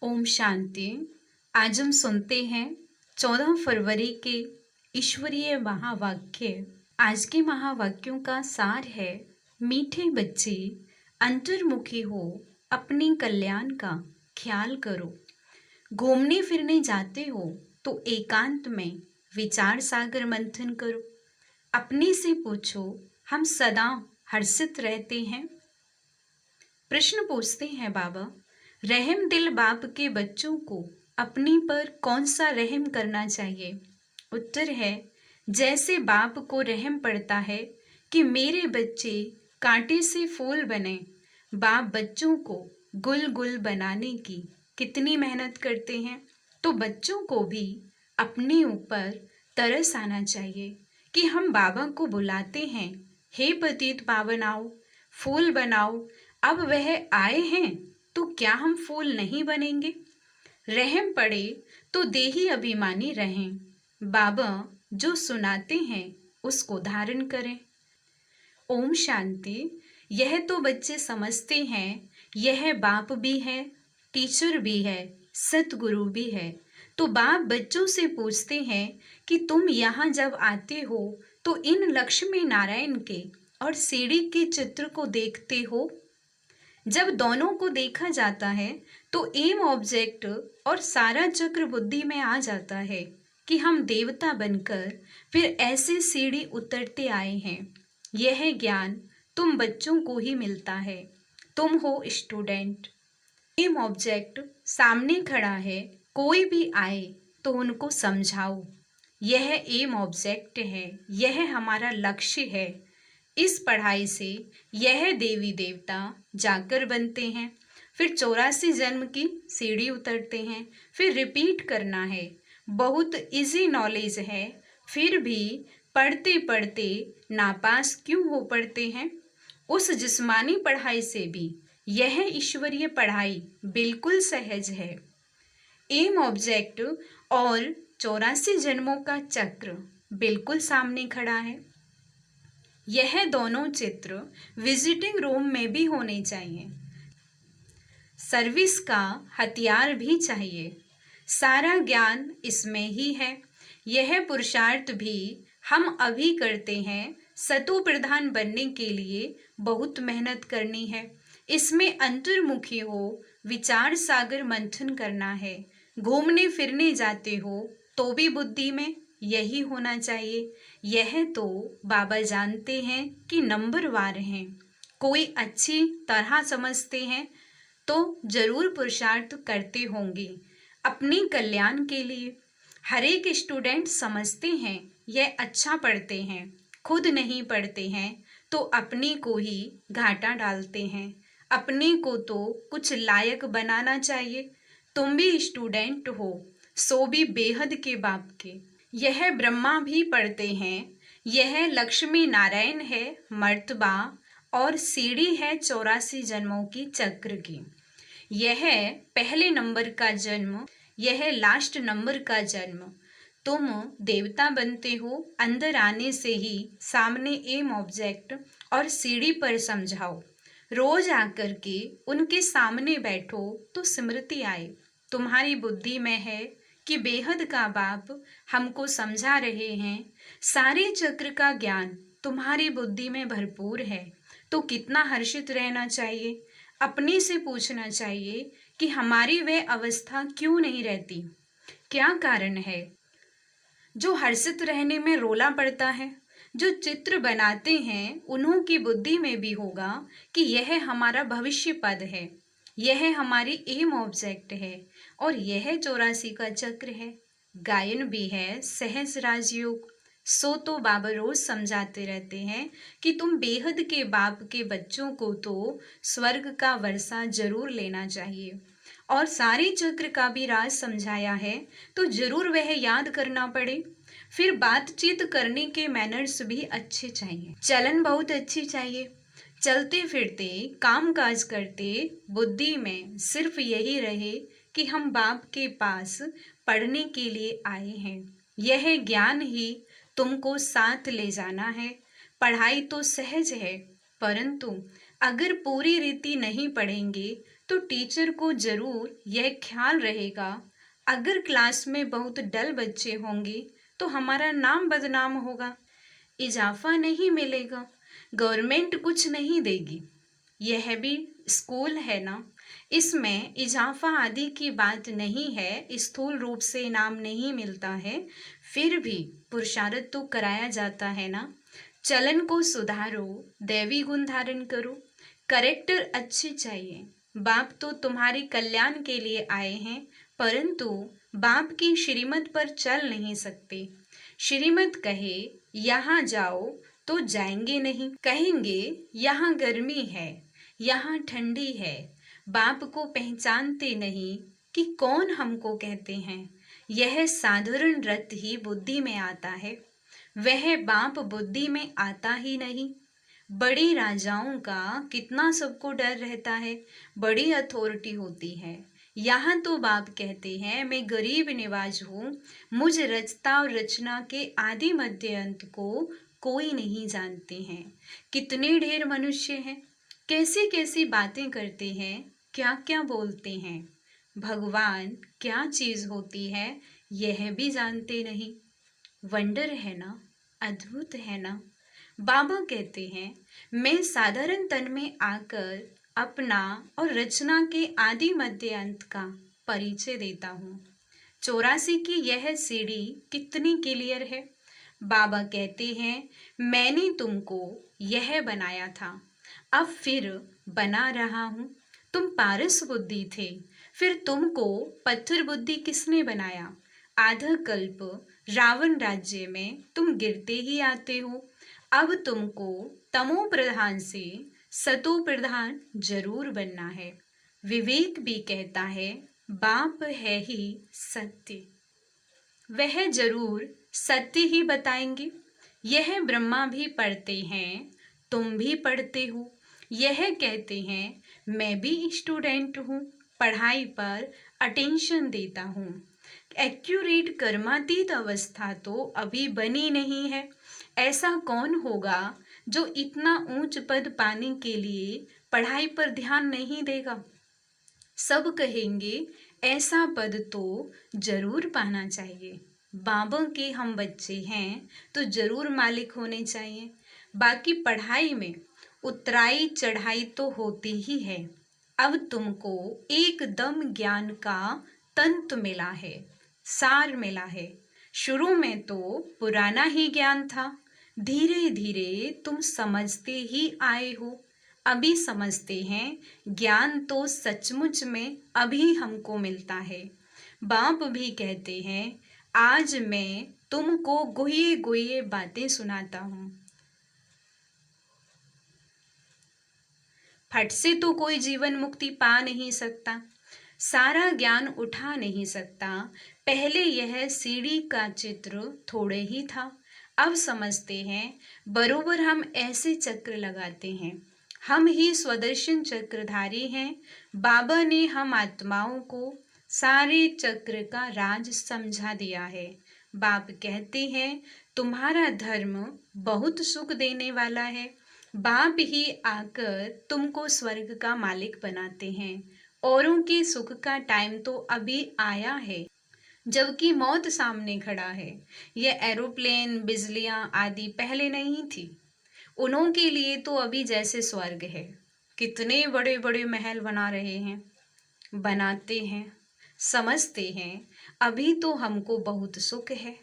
ओम शांति। आज हम सुनते हैं 14 फरवरी के ईश्वरीय महावाक्य। आज के महावाक्यों का सार है, मीठे बच्चे अंतर्मुखी हो, अपने कल्याण का ख्याल करो। घूमने फिरने जाते हो तो एकांत में विचार सागर मंथन करो। अपने से पूछो, हम सदा हर्षित रहते हैं? प्रश्न पूछते हैं बाबा, रहम दिल बाप के बच्चों को अपने पर कौन सा रहम करना चाहिए? उत्तर है, जैसे बाप को रहम पड़ता है कि मेरे बच्चे कांटे से फूल बने। बाप बच्चों को गुल गुल बनाने की कितनी मेहनत करते हैं, तो बच्चों को भी अपने ऊपर तरस आना चाहिए कि हम बाबा को बुलाते हैं, हे पतित पावन आओ, फूल बनाओ। अब वह आए हैं तो क्या हम फूल नहीं बनेंगे? रहम पड़े तो देही अभिमानी रहें। बाबा जो सुनाते हैं उसको धारण करें। ओम शांति। यह तो बच्चे समझते हैं, यह बाप भी है, टीचर भी है, सतगुरु भी है। तो बाप बच्चों से पूछते हैं कि तुम यहाँ जब आते हो तो इन लक्ष्मी नारायण के और सीढ़ी के चित्र को देखते हो। जब दोनों को देखा जाता है तो एम ऑब्जेक्ट और सारा चक्र बुद्धि में आ जाता है कि हम देवता बनकर फिर ऐसे सीढ़ी उतरते आए हैं। यह ज्ञान तुम बच्चों को ही मिलता है। तुम हो स्टूडेंट। एम ऑब्जेक्ट सामने खड़ा है, कोई भी आए तो उनको समझाओ। यह एम ऑब्जेक्ट है, यह हमारा लक्ष्य है। इस पढ़ाई से यह देवी देवता जाकर बनते हैं, फिर 84 जन्म की सीढ़ी उतरते हैं, फिर रिपीट करना है। बहुत इजी नॉलेज है, फिर भी पढ़ते पढ़ते नापास क्यों हो पड़ते हैं? उस जिस्मानी पढ़ाई से भी यह ईश्वरीय पढ़ाई बिल्कुल सहज है। एम ऑब्जेक्ट और 84 जन्मों का चक्र बिल्कुल सामने खड़ा है। यह दोनों चित्र विजिटिंग रूम में भी होने चाहिए। सर्विस का हथियार भी चाहिए। सारा ज्ञान इसमें ही है। यह पुरुषार्थ भी हम अभी करते हैं। सतो प्रधान बनने के लिए बहुत मेहनत करनी है। इसमें अंतर्मुखी हो, विचार सागर मंथन करना है। घूमने फिरने जाते हो तो भी बुद्धि में यही होना चाहिए। यह तो बाबा जानते हैं कि नंबरवार हैं। कोई अच्छी तरह समझते हैं तो जरूर पुरुषार्थ करते होंगे अपने कल्याण के लिए। हर एक स्टूडेंट समझते हैं, यह अच्छा पढ़ते हैं, खुद नहीं पढ़ते हैं तो अपने को ही घाटा डालते हैं। अपने को तो कुछ लायक बनाना चाहिए। तुम भी स्टूडेंट हो, सो भी बेहद के बाप के। यह ब्रह्मा भी पढ़ते हैं, यह लक्ष्मी नारायण है मर्तबा, और सीढ़ी है 84 जन्मों की चक्र की। यह पहले नंबर का जन्म, यह लास्ट नंबर का जन्म। तुम देवता बनते हो, अंदर आने से ही सामने एम ऑब्जेक्ट और सीढ़ी पर समझाओ। रोज आकर के उनके सामने बैठो तो स्मृति आए। तुम्हारी बुद्धि में है कि बेहद का बाप हमको समझा रहे हैं। सारे चक्र का ज्ञान तुम्हारी बुद्धि में भरपूर है, तो कितना हर्षित रहना चाहिए। अपने से पूछना चाहिए कि हमारी वह अवस्था क्यों नहीं रहती, क्या कारण है? जो हर्षित रहने में रोला पड़ता है, जो चित्र बनाते हैं, उन्हों की बुद्धि में भी होगा कि यह हमारा भविष्य पद है, यह हमारी एम ऑब्जेक्ट है, और यह 84 का चक्र है। गायन भी है सहज राजयोग। सो तो बाबा रोज समझाते रहते हैं कि तुम बेहद के बाप के बच्चों को तो स्वर्ग का वर्षा जरूर लेना चाहिए, और सारे चक्र का भी राज समझाया है तो जरूर वह याद करना पड़े। फिर बातचीत करने के मैनर्स भी अच्छे चाहिए, चलन बहुत अच्छी चाहिए। चलते फिरते काम काज करते बुद्धि में सिर्फ यही रहे कि हम बाप के पास पढ़ने के लिए आए हैं। यह ज्ञान ही तुमको साथ ले जाना है। पढ़ाई तो सहज है, परंतु अगर पूरी रीति नहीं पढ़ेंगे तो टीचर को जरूर यह ख्याल रहेगा, अगर क्लास में बहुत डल बच्चे होंगे तो हमारा नाम बदनाम होगा, इजाफा नहीं मिलेगा, गवर्नमेंट कुछ नहीं देगी। यह भी स्कूल है ना, इसमें इजाफा आदि की बात नहीं है, स्थूल रूप से इनाम नहीं मिलता है, फिर भी पुरुषार्थ तो कराया जाता है ना। चलन को सुधारो, दैवी गुण धारण करो, करेक्टर अच्छे चाहिए। बाप तो तुम्हारे कल्याण के लिए आए हैं, परंतु बाप की श्रीमत पर चल नहीं सकते। श्रीमत कहे यहाँ जाओ तो जाएंगे नहीं, कहेंगे यहाँ गर्मी है, यहाँ ठंडी है। बाप को पहचानते नहीं कि कौन हमको कहते हैं। यह साधारण रत ही बुद्धि में आता है, वह बाप बुद्धि में आता ही नहीं। बड़े राजाओं का कितना सबको डर रहता है, बड़ी अथॉरिटी होती है। यहाँ तो बाप कहते हैं मैं गरीब निवाज हूँ, मुझ रचता और रचना के आदि मध्य अंत को कोई नहीं जानते हैं। कितने ढेर मनुष्य हैं, कैसी कैसी बातें करते हैं, क्या क्या बोलते हैं। भगवान क्या चीज होती है यह भी जानते नहीं। वंडर है ना, अद्भुत है ना। बाबा कहते हैं मैं साधारण तन में आकर अपना और रचना के आदि मध्य अंत का परिचय देता हूँ। 84 की यह सीढ़ी कितनी क्लियर है। बाबा कहते हैं मैंने तुमको यह बनाया था, अब फिर बना रहा हूँ। तुम पारस बुद्धि थे, फिर तुमको पत्थर बुद्धि किसने बनाया। आधा कल्प रावण राज्य में तुम गिरते ही आते हो, अब तुमको तमो प्रधान से सतो प्रधान जरूर बनना है। विवेक भी कहता है बाप है ही सत्य, वह जरूर सत्य ही बताएंगे। यह ब्रह्मा भी पढ़ते हैं, तुम भी पढ़ते हो। यह कहते हैं मैं भी स्टूडेंट हूँ, पढ़ाई पर अटेंशन देता हूँ। एक्यूरेट कर्मातीत अवस्था तो अभी बनी नहीं है। ऐसा कौन होगा जो इतना ऊंच पद पाने के लिए पढ़ाई पर ध्यान नहीं देगा। सब कहेंगे ऐसा पद तो जरूर पाना चाहिए। बाबा के हम बच्चे हैं तो जरूर मालिक होने चाहिए। बाकी पढ़ाई में उतराई चढ़ाई तो होती ही है। अब तुमको एकदम ज्ञान का तंत्र मिला है, सार मिला है। शुरू में तो पुराना ही ज्ञान था, धीरे धीरे तुम समझते ही आए हो। अभी समझते हैं ज्ञान तो सचमुच में अभी हमको मिलता है। बाप भी कहते हैं आज मैं तुमको गुहे गुहे बातें सुनाता हूँ। फट से तो कोई जीवन मुक्ति पा नहीं सकता, सारा ज्ञान उठा नहीं सकता। पहले यह सीढ़ी का चित्र थोड़े ही था, अब समझते हैं बरोबर हम ऐसे चक्र लगाते हैं। हम ही स्वदर्शन चक्रधारी हैं। बाबा ने हम आत्माओं को सारे चक्र का राज समझा दिया है। बाप कहते हैं तुम्हारा धर्म बहुत सुख देने वाला है। बाप ही आकर तुमको स्वर्ग का मालिक बनाते हैं। औरों के सुख का टाइम तो अभी आया है, जबकि मौत सामने खड़ा है। यह एरोप्लेन बिजलियां आदि पहले नहीं थी। उन्हों के लिए तो अभी जैसे स्वर्ग है। कितने बड़े बड़े महल बना रहे हैं, बनाते हैं, समझते हैं अभी तो हमको बहुत सुख है।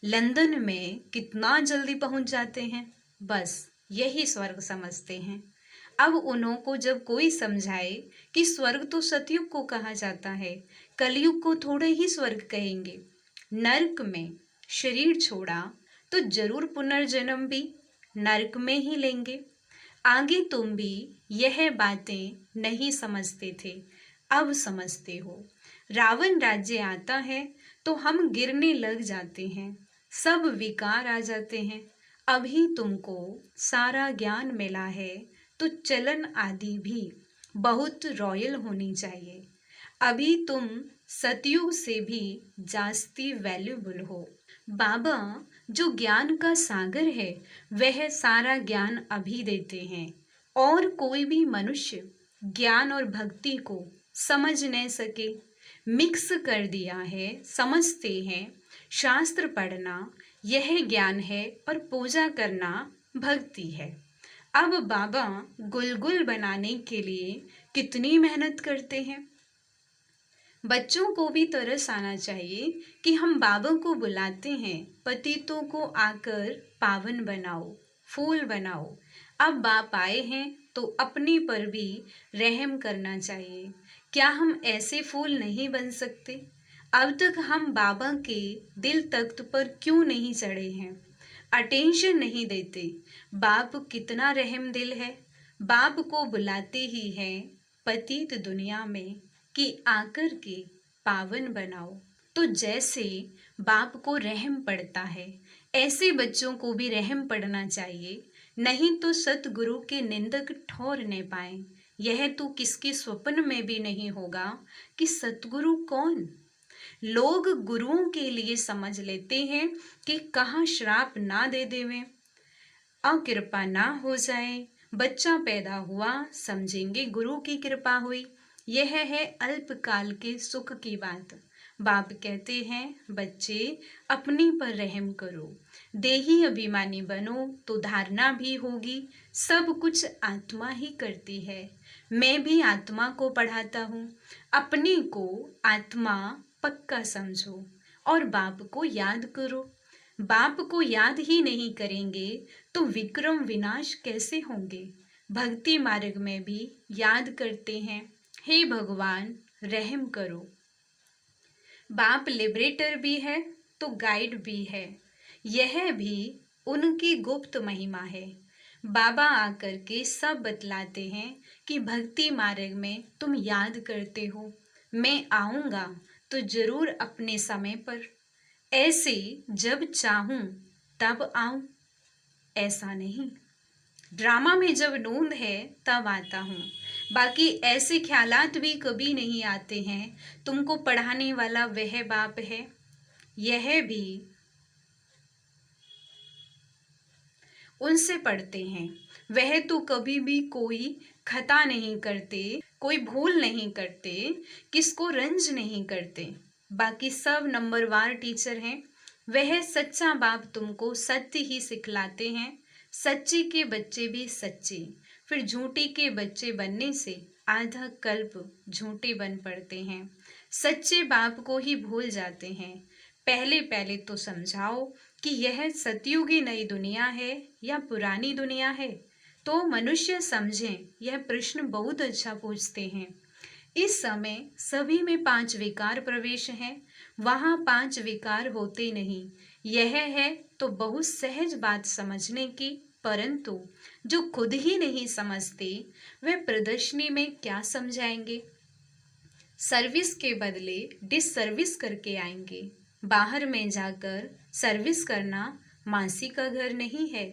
लंदन में कितना जल्दी पहुंच जाते हैं, बस यही स्वर्ग समझते हैं। अब उन्हों को जब कोई समझाए कि स्वर्ग तो सतयुग को कहा जाता है, कलयुग को थोड़े ही स्वर्ग कहेंगे। नरक में शरीर छोड़ा तो जरूर पुनर्जन्म भी नरक में ही लेंगे। आगे तुम भी यह बातें नहीं समझते थे, अब समझते हो। रावण राज्य आता है तो हम गिरने लग जाते हैं, सब विकार आ जाते हैं। अभी तुमको सारा ज्ञान मिला है तो चलन आदि भी बहुत रॉयल होनी चाहिए। अभी तुम सतयुग से भी जास्ती वैल्यूबल हो। बाबा जो ज्ञान का सागर है वह सारा ज्ञान अभी देते हैं, और कोई भी मनुष्य ज्ञान और भक्ति को समझ नहीं सके, मिक्स कर दिया है, समझते हैं शास्त्र पढ़ना यह ज्ञान है और पूजा करना भक्ति है। अब बाबा गुलगुल बनाने के लिए कितनी मेहनत करते हैं। बच्चों को भी तरस आना चाहिए कि हम बाबा को बुलाते हैं, पतितों को आकर पावन बनाओ, फूल बनाओ। अब बाप आए हैं तो अपने पर भी रहम करना चाहिए। क्या हम ऐसे फूल नहीं बन सकते? अब तक हम बाबा के दिल तख्त पर क्यों नहीं चढ़े हैं? अटेंशन नहीं देते। बाप कितना रहम दिल है। बाप को बुलाते ही हैं पतित दुनिया में कि आकर के पावन बनाओ। तो जैसे बाप को रहम पड़ता है, ऐसे बच्चों को भी रहम पड़ना चाहिए, नहीं तो सतगुरु के निंदक ठौर न पाए। यह तो किसके स्वप्न में भी नहीं होगा कि सतगुरु कौन। लोग गुरुओं के लिए समझ लेते हैं कि कहाँ श्राप ना दे देवें, अकृपा ना हो जाए। बच्चा पैदा हुआ, समझेंगे गुरु की कृपा हुई। यह है अल्पकाल के सुख की बात। बाप कहते हैं बच्चे अपने पर रहम करो, देही अभिमानी बनो तो धारणा भी होगी। सब कुछ आत्मा ही करती है। मैं भी आत्मा को पढ़ाता हूँ। अपने को आत्मा पक्का समझो और बाप को याद करो। बाप को याद ही नहीं करेंगे तो विक्रम विनाश कैसे होंगे। भक्ति मार्ग में भी याद करते हैं, हे भगवान रहम करो। बाप लिबरेटर भी है तो गाइड भी है, यह भी उनकी गुप्त महिमा है। बाबा आकर के सब बतलाते हैं कि भक्ति मार्ग में तुम याद करते हो, मैं आऊँगा तो जरूर अपने समय पर, ऐसे जब चाहूँ तब आऊँ, ऐसा नहीं। ड्रामा में जब नूंद है तब आता हूँ, बाकी ऐसे ख्यालात भी कभी नहीं आते हैं। तुमको पढ़ाने वाला वह बाप है, यह भी उनसे पढ़ते हैं। वह तो कभी भी कोई खता नहीं करते, कोई भूल नहीं करते, किसको रंज नहीं करते। बाकी सब नंबरवार टीचर हैं। वह सच्चा बाप तुमको सत्य ही सिखलाते हैं। सच्चे के बच्चे भी सच्चे, फिर झूठे के बच्चे बनने से आधा कल्प झूठे बन पड़ते हैं। सच्चे बाप को ही भूल जाते हैं। पहले पहले तो समझाओ कि यह सतयुगी नई दुनिया है या पुरानी दुनिया है, तो मनुष्य समझें। यह प्रश्न बहुत अच्छा पूछते हैं। इस समय सभी में 5 विकार प्रवेश हैं, वहाँ 5 विकार होते नहीं। यह है तो बहुत सहज बात समझने की, परंतु जो खुद ही नहीं समझते वे प्रदर्शनी में क्या समझाएंगे। सर्विस के बदले डिसर्विस करके आएंगे। बाहर में जाकर सर्विस करना मासी का घर नहीं है,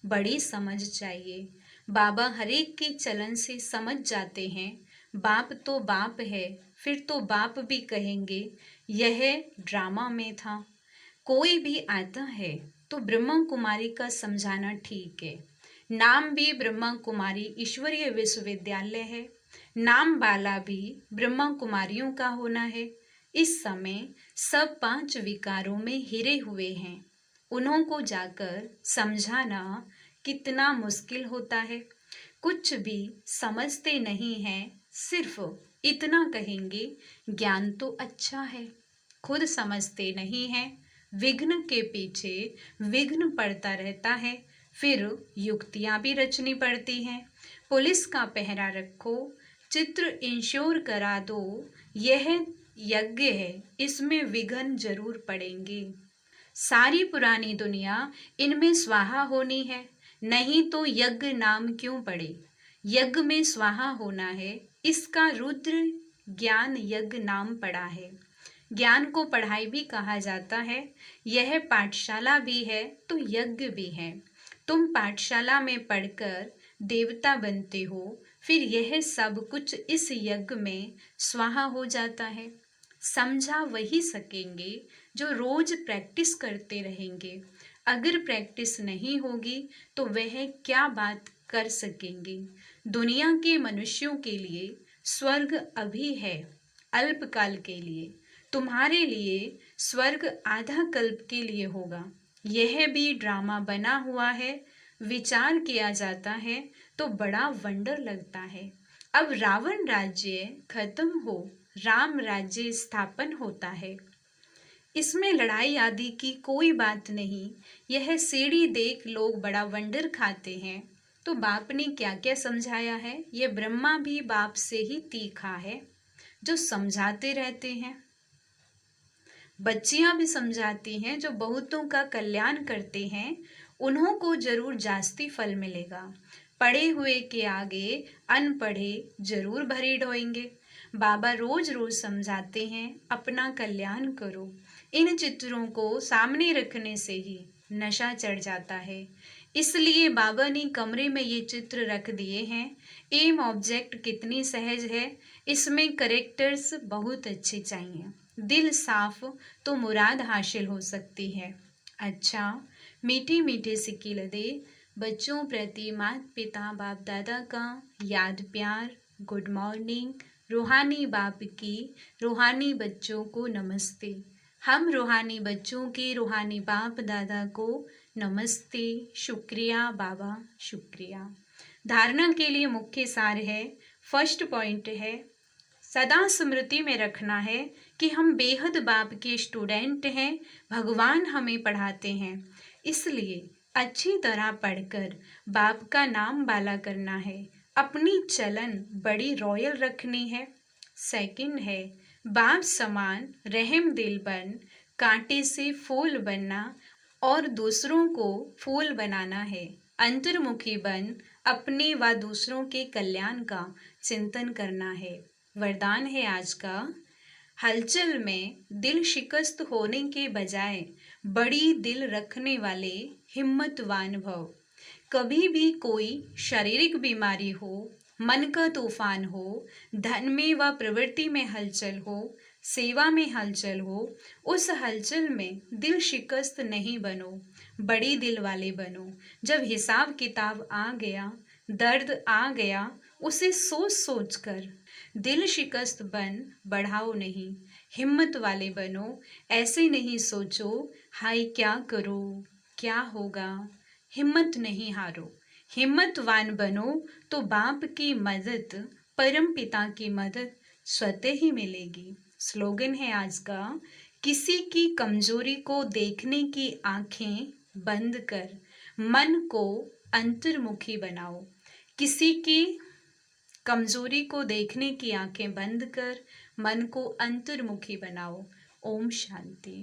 बड़ी समझ चाहिए। बाबा हरेक के चलन से समझ जाते हैं। बाप तो बाप है, फिर तो बाप भी कहेंगे यह ड्रामा में था। कोई भी आता है तो ब्रह्मा कुमारी का समझाना ठीक है। नाम भी ब्रह्मा कुमारी ईश्वरीय विश्वविद्यालय है, नाम वाला भी ब्रह्मा कुमारियों का होना है। इस समय सब 5 विकारों में हिरे हुए हैं। उन्हों को जाकर समझाना कितना मुश्किल होता है। कुछ भी समझते नहीं हैं, सिर्फ इतना कहेंगे ज्ञान तो अच्छा है, खुद समझते नहीं हैं। विघ्न के पीछे विघ्न पड़ता रहता है, फिर युक्तियां भी रचनी पड़ती हैं। पुलिस का पहरा रखो, चित्र इंश्योर करा दो, यह यज्ञ है, इसमें विघ्न जरूर पड़ेंगे। सारी पुरानी दुनिया इनमें स्वाहा होनी है, नहीं तो यज्ञ नाम क्यों पड़े। यज्ञ में स्वाहा होना है, इसका रुद्र ज्ञान यज्ञ नाम पड़ा है। ज्ञान को पढ़ाई भी कहा जाता है। यह पाठशाला भी है तो यज्ञ भी है। तुम पाठशाला में पढ़कर देवता बनते हो, फिर यह सब कुछ इस यज्ञ में स्वाहा हो जाता है। समझा वही सकेंगे जो रोज प्रैक्टिस करते रहेंगे। अगर प्रैक्टिस नहीं होगी तो वह क्या बात कर सकेंगे। दुनिया के मनुष्यों के लिए स्वर्ग अभी है, अल्पकाल के लिए। तुम्हारे लिए स्वर्ग आधा कल्प के लिए होगा। यह भी ड्रामा बना हुआ है। विचार किया जाता है तो बड़ा वंडर लगता है। अब रावण राज्य खत्म हो, राम राज्य स्थापन होता है। इसमें लड़ाई आदि की कोई बात नहीं। यह सीढ़ी देख लोग बड़ा वंडर खाते हैं। तो बाप ने क्या क्या समझाया है? यह ब्रह्मा भी बाप से ही तीखा है, जो समझाते रहते हैं। बच्चियां भी समझाती हैं, जो बहुतों का कल्याण करते हैं उन्हों को जरूर जास्ती फल मिलेगा। पढ़े हुए के आगे अनपढ़े जरूर भरी ढोएंगे। बाबा रोज रोज समझाते हैं, अपना कल्याण करो। इन चित्रों को सामने रखने से ही नशा चढ़ जाता है। इसलिए बाबा ने कमरे में ये चित्र रख दिए हैं। एम ऑब्जेक्ट कितनी सहज है, इसमें करेक्टर्स बहुत अच्छे चाहिए। दिल साफ तो मुराद हासिल हो सकती है। अच्छा, मीठी मीठी सिक्की लदे बच्चों प्रति माता पिता बाप दादा का याद प्यार, गुड मॉर्निंग। रूहानी बाप की रूहानी बच्चों को नमस्ते। हम रूहानी बच्चों के रूहानी बाप दादा को नमस्ते। शुक्रिया बाबा, शुक्रिया। धारणा के लिए मुख्य सार है, फर्स्ट पॉइंट है, सदा स्मृति में रखना है कि हम बेहद बाप के स्टूडेंट हैं। भगवान हमें पढ़ाते हैं, इसलिए अच्छी तरह पढ़कर बाप का नाम बाला करना है। अपनी चलन बड़ी रॉयल रखनी है। सेकंड है, बाप समान रहम दिल बन, कांटे से फूल बनना और दूसरों को फूल बनाना है। अंतर्मुखी बन अपने व दूसरों के कल्याण का चिंतन करना है। वरदान है आज का, हलचल में दिल शिकस्त होने के बजाय बड़ी दिल रखने वाले हिम्मतवान भव। कभी भी कोई शारीरिक बीमारी हो, मन का तूफान हो, धन में व प्रवृत्ति में हलचल हो, सेवा में हलचल हो, उस हलचल में दिल शिकस्त नहीं बनो, बड़ी दिल वाले बनो। जब हिसाब किताब आ गया, दर्द आ गया, उसे सोच सोच कर दिल शिकस्त बन बढ़ाओ नहीं, हिम्मत वाले बनो। ऐसे नहीं सोचो हाय क्या करो, क्या होगा। हिम्मत नहीं हारो, हिम्मतवान बनो तो बाप की मदद, परम पिता की मदद स्वतः ही मिलेगी। स्लोगन है आज का, किसी की कमजोरी को देखने की आंखें बंद कर मन को अंतर्मुखी बनाओ। किसी की कमजोरी को देखने की आंखें बंद कर मन को अंतर्मुखी बनाओ। ओम शांति।